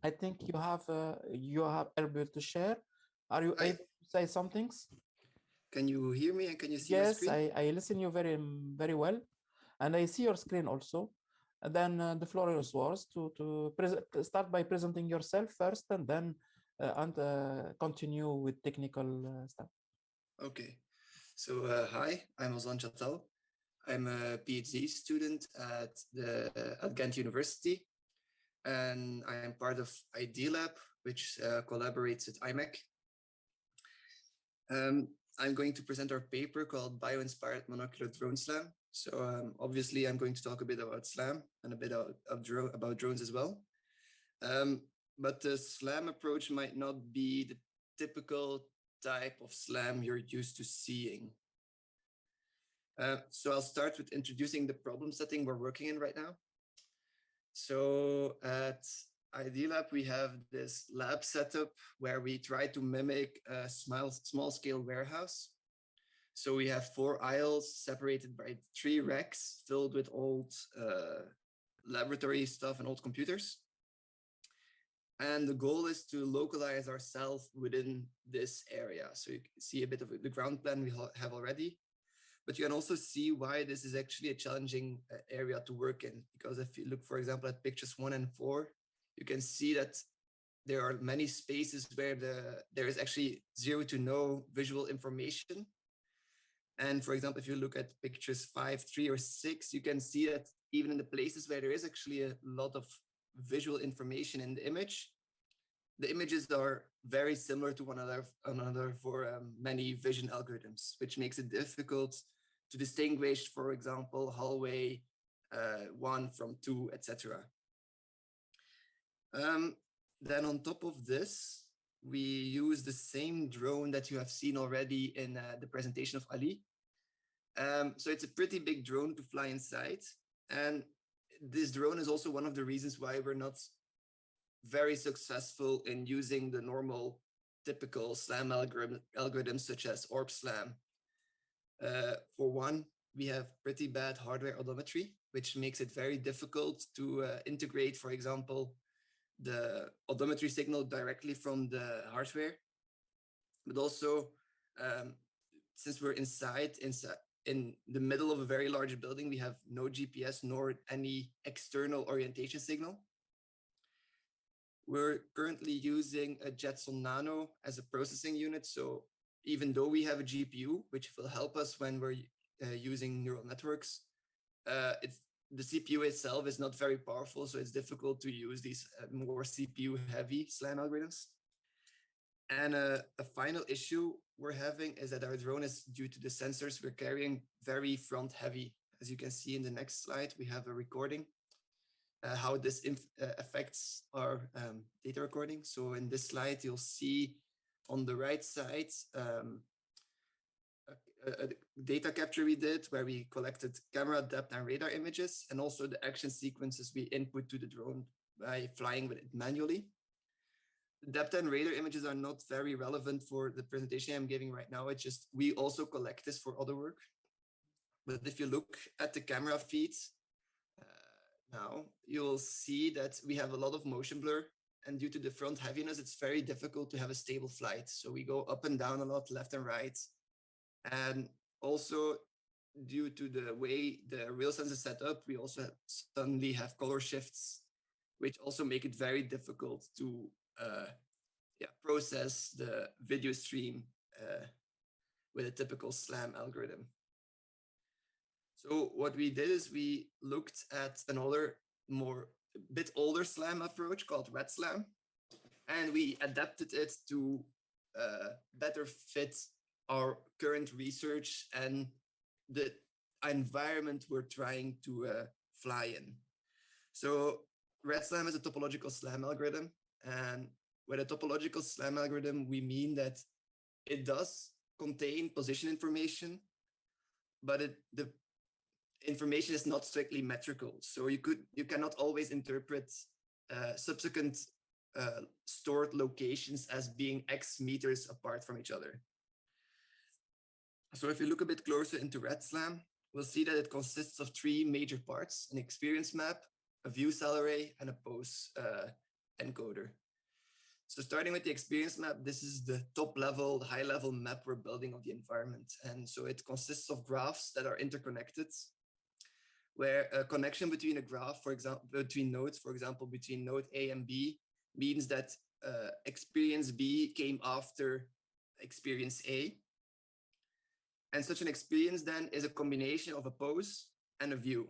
I think you have able to share. Are you Hi, able to say some things? can you hear me and can you see my Yes, screen? I listen you very well, and I see your screen also. And then the floor is yours to start by presenting yourself first, and then continue with technical stuff. Okay. So, hi, I'm Ozan Chatal. I'm a PhD student at Ghent University, and I am part of ID Lab, which collaborates with IMEC. I'm going to present our paper called Bio-Inspired Monocular Drone SLAM. So, obviously, I'm going to talk a bit about SLAM and a bit about drones as well. Um, but the SLAM approach might not be the typical type of SLAM you're used to seeing. So I'll start with introducing the problem setting we're working in right now. So at ID Lab, we have this lab setup where we try to mimic a small scale warehouse. So we have 4 aisles separated by 3 racks filled with old laboratory stuff and old computers. And the goal is to localize ourselves within this area. So you can see a bit of the ground plan we have already, but you can also see why this is actually a challenging area to work in. Because if you look, for example, at pictures 1 and 4, you can see that there are many spaces where there is actually 0 to no visual information. And for example, if you look at pictures 5, 3, or 6, you can see that even in the places where there is actually a lot of visual information in the images are very similar to one another for many vision algorithms, which makes it difficult to distinguish, for example, hallway 1 from 2, etc. Then on top of this, we use the same drone that you have seen already in the presentation of Ali. So it's a pretty big drone to fly inside. And this drone is also one of the reasons why we're not very successful in using the normal typical SLAM algorithms such as ORB SLAM. For one, we have pretty bad hardware odometry, which makes it very difficult to integrate, for example, the odometry signal directly from the hardware. But also, since we're inside in the middle of a very large building, we have no GPS nor any external orientation signal. We're currently using a Jetson Nano as a processing unit. So even though we have a GPU, which will help us when we're using neural networks, the CPU itself is not very powerful. So it's difficult to use these more CPU heavy SLAM algorithms. And a final issue we're having is that our drone is, due to the sensors we're carrying, very front heavy. As you can see in the next slide, we have a recording how this affects our data recording. So in this slide, you'll see on the right side a data capture we did where we collected camera, depth, and radar images, and also the action sequences we input to the drone by flying with it manually. The depth and radar images are not very relevant for the presentation I'm giving right now. It's just we also collect this for other work. But if you look at the camera feeds, now you'll see that we have a lot of motion blur, and due to the front heaviness, it's very difficult to have a stable flight. So we go up and down a lot, left and right. And also due to the way the real sense is set up, we also suddenly have color shifts, which also make it very difficult to process the video stream with a typical SLAM algorithm. So what we did is we looked at another bit older SLAM approach called RedSLAM, and we adapted it to better fit our current research and the environment we're trying to fly in. So RedSLAM is a topological SLAM algorithm, and with a topological SLAM algorithm, we mean that it does contain position information, but the information is not strictly metrical. So you cannot always interpret subsequent stored locations as being X meters apart from each other. So if you look a bit closer into RedSLAM, we'll see that it consists of 3 major parts: an experience map, a view cell array, and a pose encoder. So starting with the experience map, this is the top level, the high level map we're building of the environment. And so it consists of graphs that are interconnected, where a connection between a graph, for example, between nodes, for example, between node A and B, means that experience B came after experience A. And such an experience then is a combination of a pose and a view.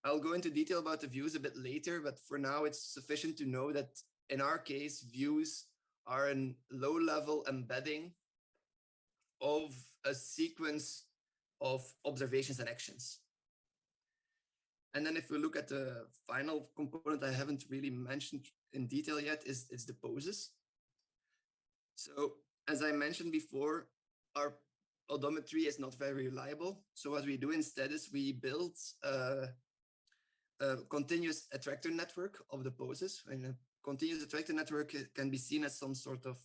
I'll go into detail about the views a bit later, but for now it's sufficient to know that in our case, views are a low-level embedding of a sequence of observations and actions. And then if we look at the final component I haven't really mentioned in detail yet is the poses. So as I mentioned before, our odometry is not very reliable. So what we do instead is we build a continuous attractor network of the poses. And a continuous attractor network can be seen as some sort of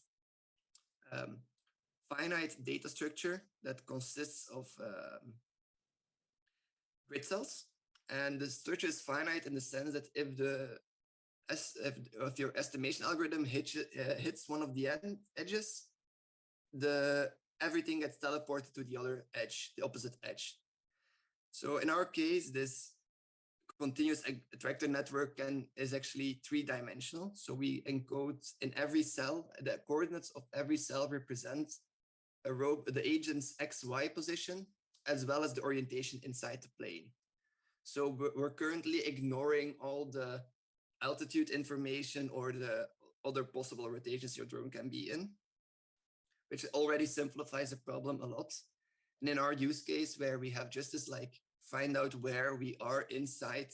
finite data structure that consists of grid cells. And the structure is finite in the sense that if your estimation algorithm hits one of the edges, everything gets teleported to the other edge, the opposite edge. So in our case, this continuous attractor network is actually three-dimensional. So we encode in every cell, the coordinates of every cell represent the agent's XY position, as well as the orientation inside the plane. So we're currently ignoring all the altitude information or the other possible rotations your drone can be in, which already simplifies the problem a lot. And in our use case, where we have just this find out where we are inside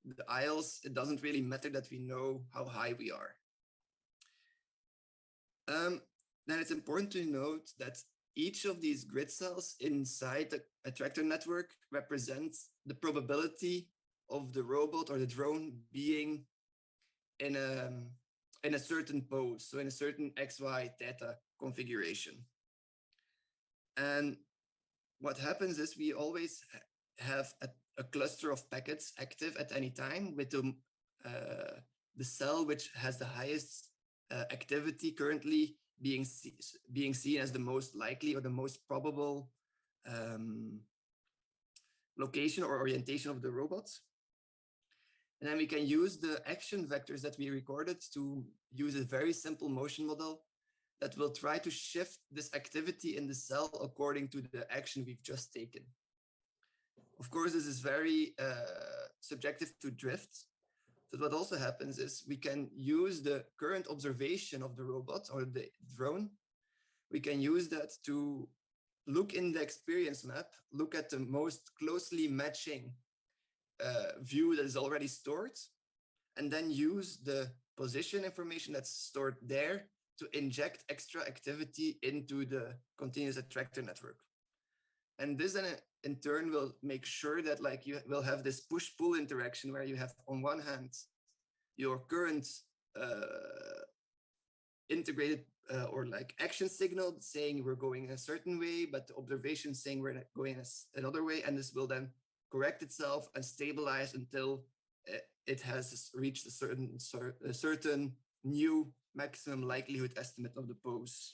the aisles, it doesn't really matter that we know how high we are. Then it's important to note that each of these grid cells inside the attractor network represents the probability of the robot or the drone being in a certain pose, so in a certain XY theta configuration. And what happens is we always have a cluster of packets active at any time with the cell which has the highest activity currently being seen as the most likely or the most probable location or orientation of the robot. And then we can use the action vectors that we recorded to use a very simple motion model that will try to shift this activity in the cell according to the action we've just taken. Of course, this is very subjective to drift. So what also happens is we can use the current observation of the robot or the drone. We can use that to look in the experience map, look at the most closely matching view that is already stored, and then use the position information that's stored there to inject extra activity into the continuous attractor network. And this then in turn will make sure that you will have this push-pull interaction where you have on one hand your current integrated or action signal saying we're going a certain way, but the observation saying we're going another way, and this will then correct itself and stabilize until it has reached a certain new maximum likelihood estimate of the pose.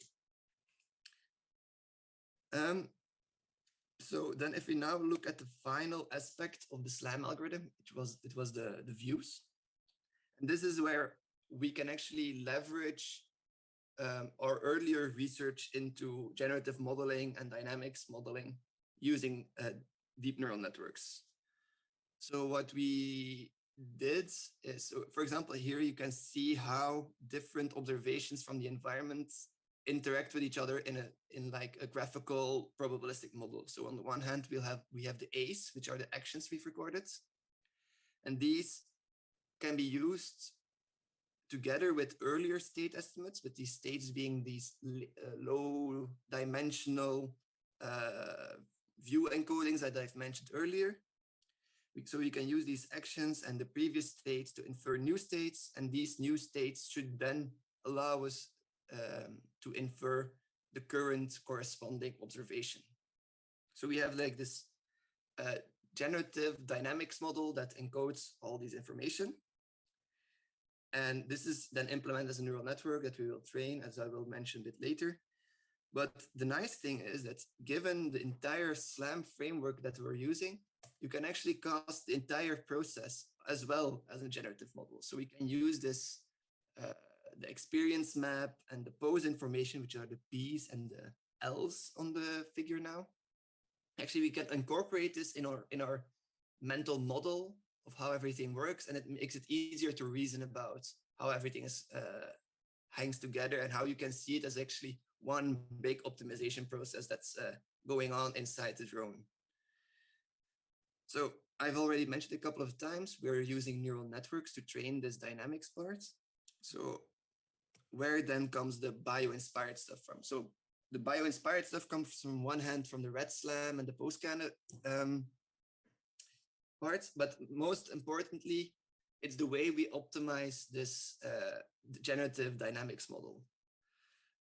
So then if we now look at the final aspect of the SLAM algorithm, it was the views. And this is where we can actually leverage our earlier research into generative modeling and dynamics modeling using deep neural networks. So what we did is, for example, here you can see how different observations from the environment interact with each other in a graphical probabilistic model. So on the one hand, we have the A's, which are the actions we've recorded, and these can be used together with earlier state estimates, with these states being these low dimensional view encodings that I've mentioned earlier. So we can use these actions and the previous states to infer new states, and these new states should then allow us to infer the current corresponding observation. So we have this generative dynamics model that encodes all these information. And this is then implemented as a neural network that we will train, as I will mention a bit later. But the nice thing is that given the entire SLAM framework that we're using, you can actually cast the entire process as well as a generative model. So we can use this, the experience map and the pose information, which are the P's and the L's on the figure now. Actually, we can incorporate this in our mental model of how everything works, and it makes it easier to reason about how everything is hangs together and how you can see it as actually one big optimization process that's going on inside the drone. So I've already mentioned a couple of times, we're using neural networks to train this dynamics part. So where then comes the bio-inspired stuff from? So the bio-inspired stuff comes from one hand from the RedSLAM and the post-scan parts, but most importantly, it's the way we optimize this generative dynamics model.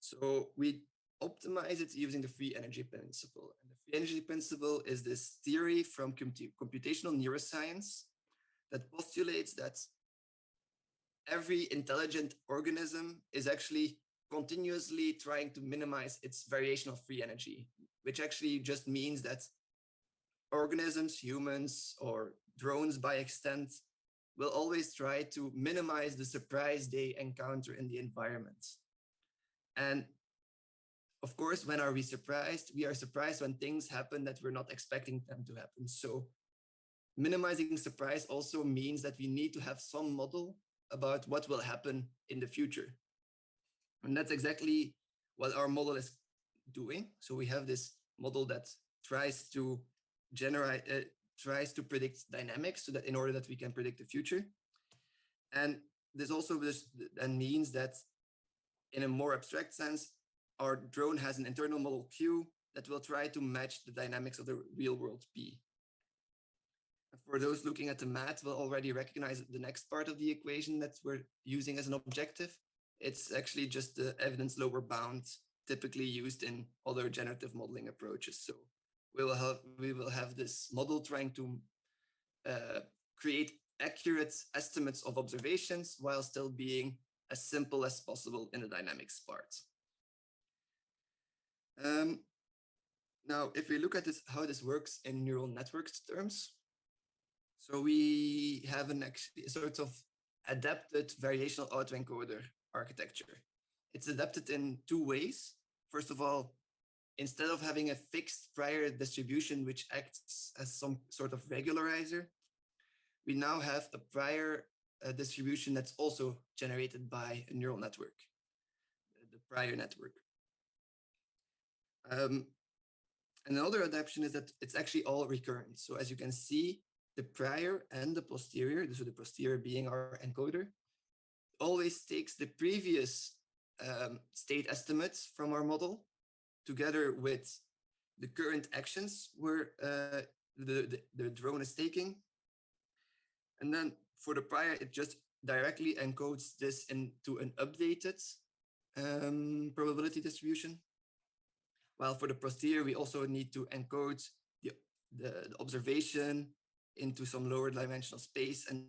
So we optimize it using the free energy principle. And the free energy principle is this theory from computational neuroscience that postulates that every intelligent organism is actually continuously trying to minimize its variation of free energy, which actually just means that organisms, humans, or drones by extent, will always try to minimize the surprise they encounter in the environment. And of course, when are we surprised? We are surprised when things happen that we're not expecting them to happen. So minimizing surprise also means that we need to have some model about what will happen in the future. And that's exactly what our model is doing. So we have this model that tries to tries to predict dynamics so that in order that we can predict the future. And this also means that in a more abstract sense, our drone has an internal model Q that will try to match the dynamics of the real world P. For those looking at the math, will already recognize the next part of the equation that we're using as an objective. It's actually just the evidence lower bound typically used in other generative modeling approaches. So we will have this model trying to create accurate estimates of observations while still being as simple as possible in the dynamics part. Now, if we look at this, how this works in neural networks terms, so we have a sort of adapted variational autoencoder architecture. It's adapted in two ways. First of all, instead of having a fixed prior distribution which acts as some sort of regularizer, we now have a prior distribution that's also generated by a neural network, the prior network. Another adaptation is that it's actually all recurrent. So as you can see, the prior and the posterior, so the posterior being our encoder, always takes the previous state estimates from our model together with the current actions where the drone is taking. And then for the prior, it just directly encodes this into an updated probability distribution. While for the posterior, we also need to encode the observation into some lower dimensional space. And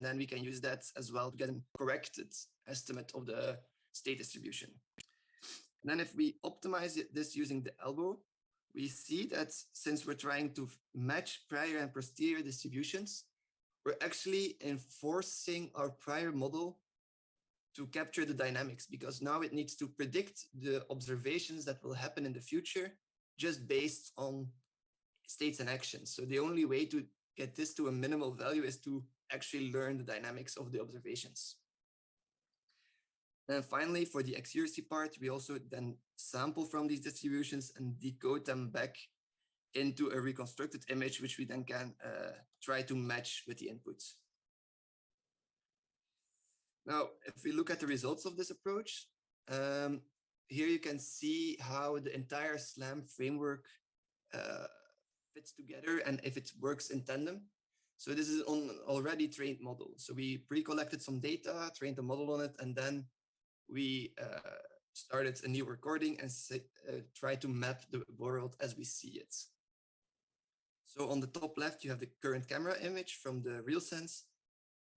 then we can use that as well to get a corrected estimate of the state distribution. And then if we optimize this using the elbow, we see that since we're trying to match prior and posterior distributions, we're actually enforcing our prior model to capture the dynamics, because now it needs to predict the observations that will happen in the future just based on states and actions. So the only way to get this to a minimal value is to actually learn the dynamics of the observations. And finally, for the accuracy part, we also then sample from these distributions and decode them back into a reconstructed image, which we then can try to match with the inputs. Now, if we look at the results of this approach, here you can see how the entire SLAM framework fits together and if it works in tandem. So this is an already trained model. So we pre-collected some data, trained a model on it, and then we started a new recording and try to map the world as we see it. So on the top left, you have the current camera image from the RealSense.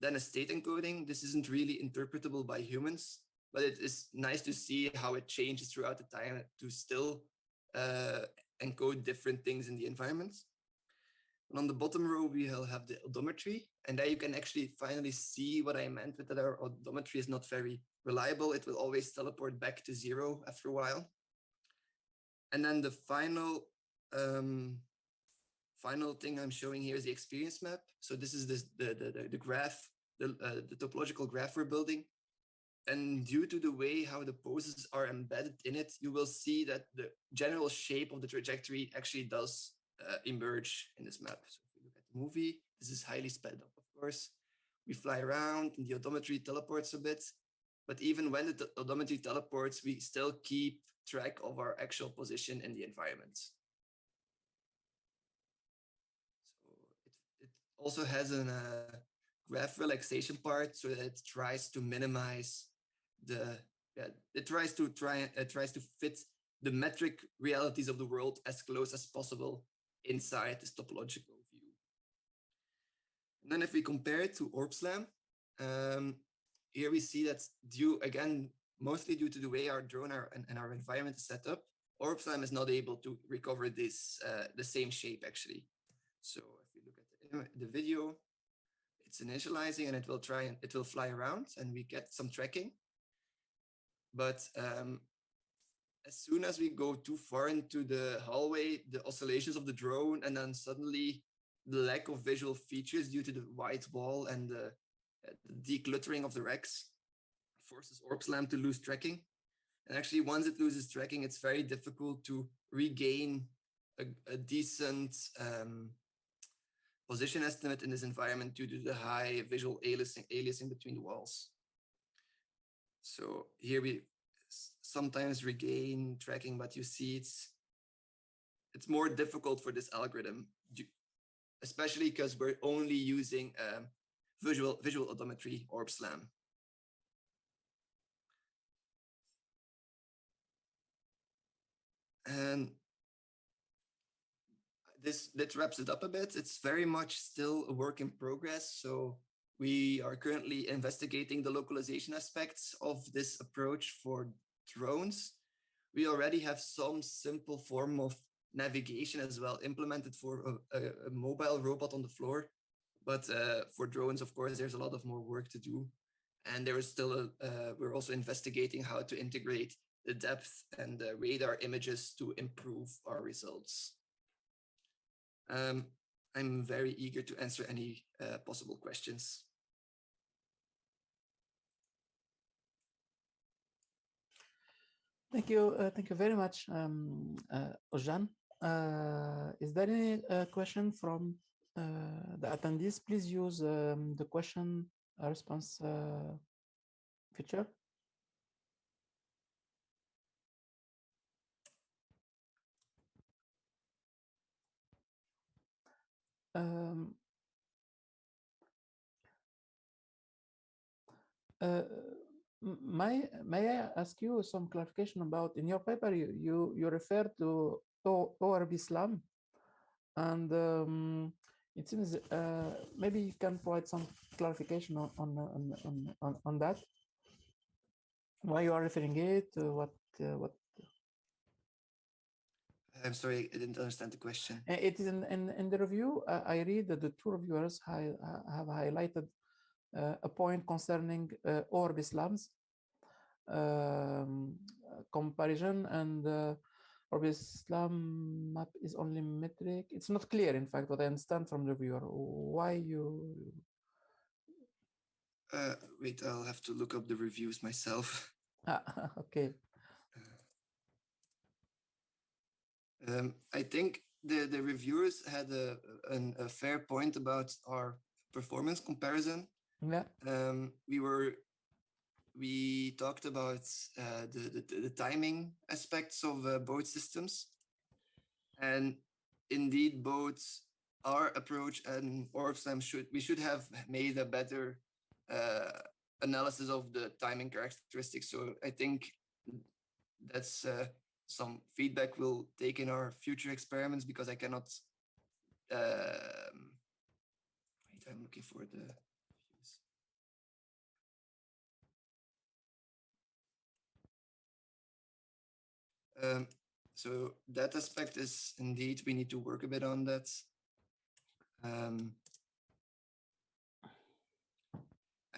Then a state encoding, this isn't really interpretable by humans, but it is nice to see how it changes throughout the time to still encode different things in the environment. And on the bottom row, we'll have the odometry, and there you can actually finally see what I meant with that our odometry is not very reliable. It will always teleport back to 0 after a while. And then the final thing I'm showing here is the experience map. So this is the graph, the topological graph we're building. And due to the way how the poses are embedded in it, you will see that the general shape of the trajectory actually does emerge in this map. So if we look at the movie, this is highly sped up, of course. We fly around and the odometry teleports a bit. But even when the odometry teleports, we still keep track of our actual position in the environment. So it also has a graph relaxation part, so that it tries to minimize it tries to fit the metric realities of the world as close as possible inside this topological view. And then if we compare it to RedSLAM, here we see that mostly due to the way our drone and our environment is set up, RedSLAM is not able to recover this the same shape actually. So if we look at the video, it's initializing and it will fly around and we get some tracking. But as soon as we go too far into the hallway, the oscillations of the drone, and then suddenly the lack of visual features due to the white wall and the decluttering of the racks forces RedSLAM to lose tracking. And actually, once it loses tracking, it's very difficult to regain a decent position estimate in this environment due to the high visual aliasing between the walls. So here we sometimes regain tracking, but you see it's more difficult for this algorithm, especially because we're only using visual odometry RedSLAM. And that wraps it up a bit. It's very much still a work in progress. So we are currently investigating the localization aspects of this approach for drones. We already have some simple form of navigation as well implemented for a mobile robot on the floor. But for drones, of course, there's a lot of more work to do. And there is still we're also investigating how to integrate the depth and the radar images to improve our results. I'm very eager to answer any possible questions. Thank you very much, Özcan. Is there any question from the attendees? Please use the question response feature. May I ask you some clarification about, in your paper you refer to RedSLAM, and it seems maybe you can provide some clarification on that. Why you are referring it? What? I'm sorry, I didn't understand the question. It is in the review. I read that the two reviewers have highlighted a point concerning RedSLAM's comparison, and RedSLAM map is only metric. It's not clear, in fact, what I understand from the reviewer. Why you? Wait, I'll have to look up the reviews myself. Okay. I think the reviewers had a fair point about our performance comparison. Yeah. We talked about the timing aspects of both systems, and indeed both our approach and RedSLAM should have made a better analysis of the timing characteristics. So I think that's some feedback we'll take in our future experiments, because I cannot wait, I'm looking for the So that aspect is indeed, we need to work a bit on that.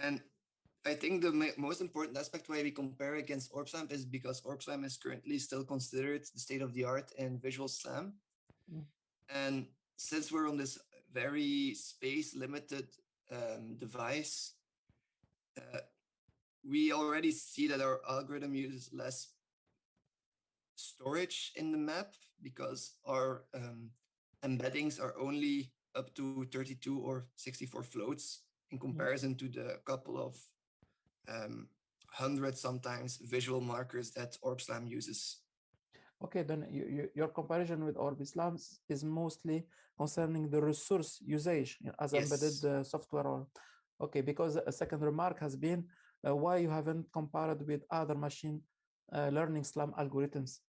And I think the most important aspect why we compare against RedSLAM is because RedSLAM is currently still considered the state of the art in visual SLAM. Mm. And since we're on this very space limited device, we already see that our algorithm uses less storage in the map because our embeddings are only up to 32 or 64 floats in comparison to the couple of 100 sometimes visual markers that RedSLAM uses. Okay, then your comparison with RedSLAM is mostly concerning the resource usage as embedded software. Okay, because a second remark has been why you haven't compared with other machine learning SLAM algorithms.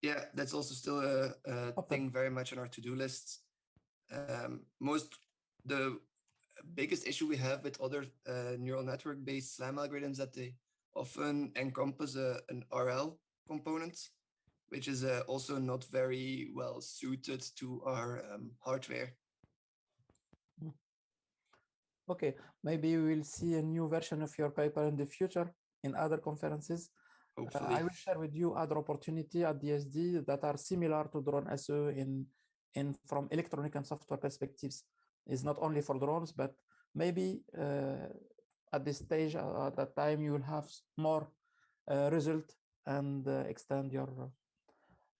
Yeah, that's also still a thing very much on our to-do list. The biggest issue we have with other neural network-based SLAM algorithms that they often encompass an RL component, which is also not very well suited to our hardware. Okay, maybe we will see a new version of your paper in the future in other conferences. Hopefully. I will share with you other opportunity at DSD that are similar to drone SEO in from electronic and software perspectives. It's not only for drones, but maybe at this stage, at that time, you will have more result and extend your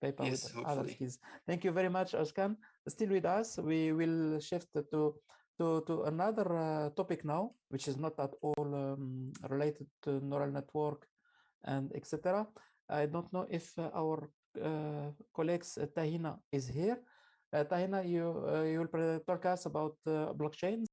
paper with other skills. Thank you very much, Özkan. Still with us, we will shift to another topic now, which is not at all related to neural network and etc. I don't know if our colleagues Tahina is here. Tahina, you will talk us about blockchains.